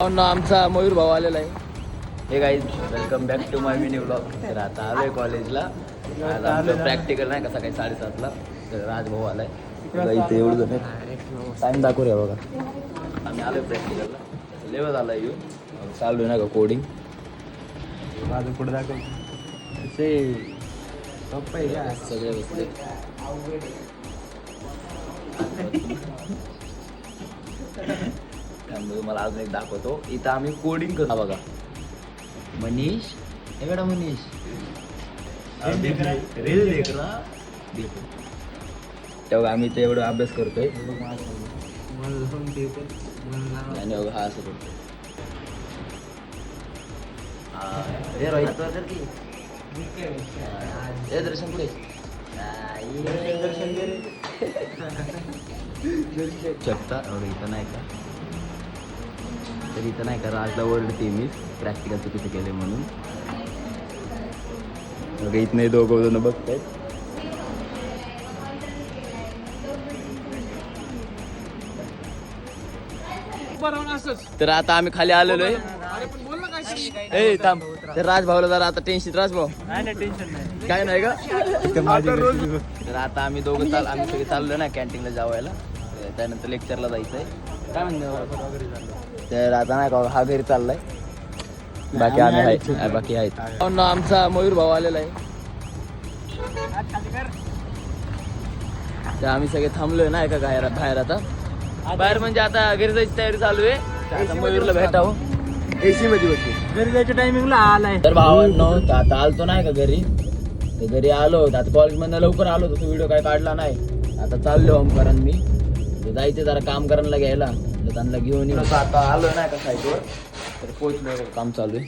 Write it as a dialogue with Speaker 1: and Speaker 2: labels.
Speaker 1: आमचा मयूर भाऊ आलेला आहे. हे guys welcome back to my mini vlog. तर आता आलोय कॉलेजला. आज आमचं प्रॅक्टिकल नाही का सकाळी 7:30ला. तर राजभाऊ आलाय इथे. एवढं जण टाइम दाखवूया बघा. आम्ही आलोय प्रॅक्टिकलला. लेवल आलाय येऊन चालू आहे ना का कोडिंग.
Speaker 2: माझं पुढे दाखव ते पप्पा आहे का
Speaker 1: सगळे बसले. त्यामुळे मला अजून एक दाखवतो. इथं आम्ही कोडिंग करतो बघा. मनीष एवढा मनीष रील देख रहा देखो. तेव्हा आम्ही ते एवढं अभ्यास करतोय आणि हा असं करतोय. हे रोहित हे दर्शन पुढे शकता. इथं नाही का तर इथं नाही का राजला ओरडते मी प्रॅक्टिकल चुकीचं केले म्हणून. इथं दोघं जण बघतायत. तर आता आम्ही खाली आलेलो आहे. ए थांब. तर राजभाऊला जरा आता टेन्शन. राजभाऊ काय नाही का. तर आता आम्ही दोघं आम्ही सगळे चाललो ना कॅन्टीनला जेवायला. त्यानंतर लेक्चरला जायचंय. काय म्हणतो तर आता नाही का हा घरी चाललाय. बाकी आम्ही आहेत. बाकी आहेत. आमचा मयूर भाऊ आलेला आहे. तर आम्ही सगळे थांबलोय ना एका बाहेर. आता बाहेर म्हणजे आता घरी जायची तयारी चालू आहे. आता मयूरला भेटावं. एसी मध्ये बसू.
Speaker 2: घरी जायच्या टायमिंगला आलाय.
Speaker 1: तर भावांनो आता आलतो नाही का घरी. तर घरी आलो. आता कॉलेजमधनं लवकर आलो. तसं व्हिडिओ काय काढला नाही. आता चाललो ओमकारांत मी. जायचं जरा काम करायला घ्यायला. त्यांना घेऊन येऊ. आता आलो नाही का साईटवर. तर पोहोचलो. काम चालू आहे.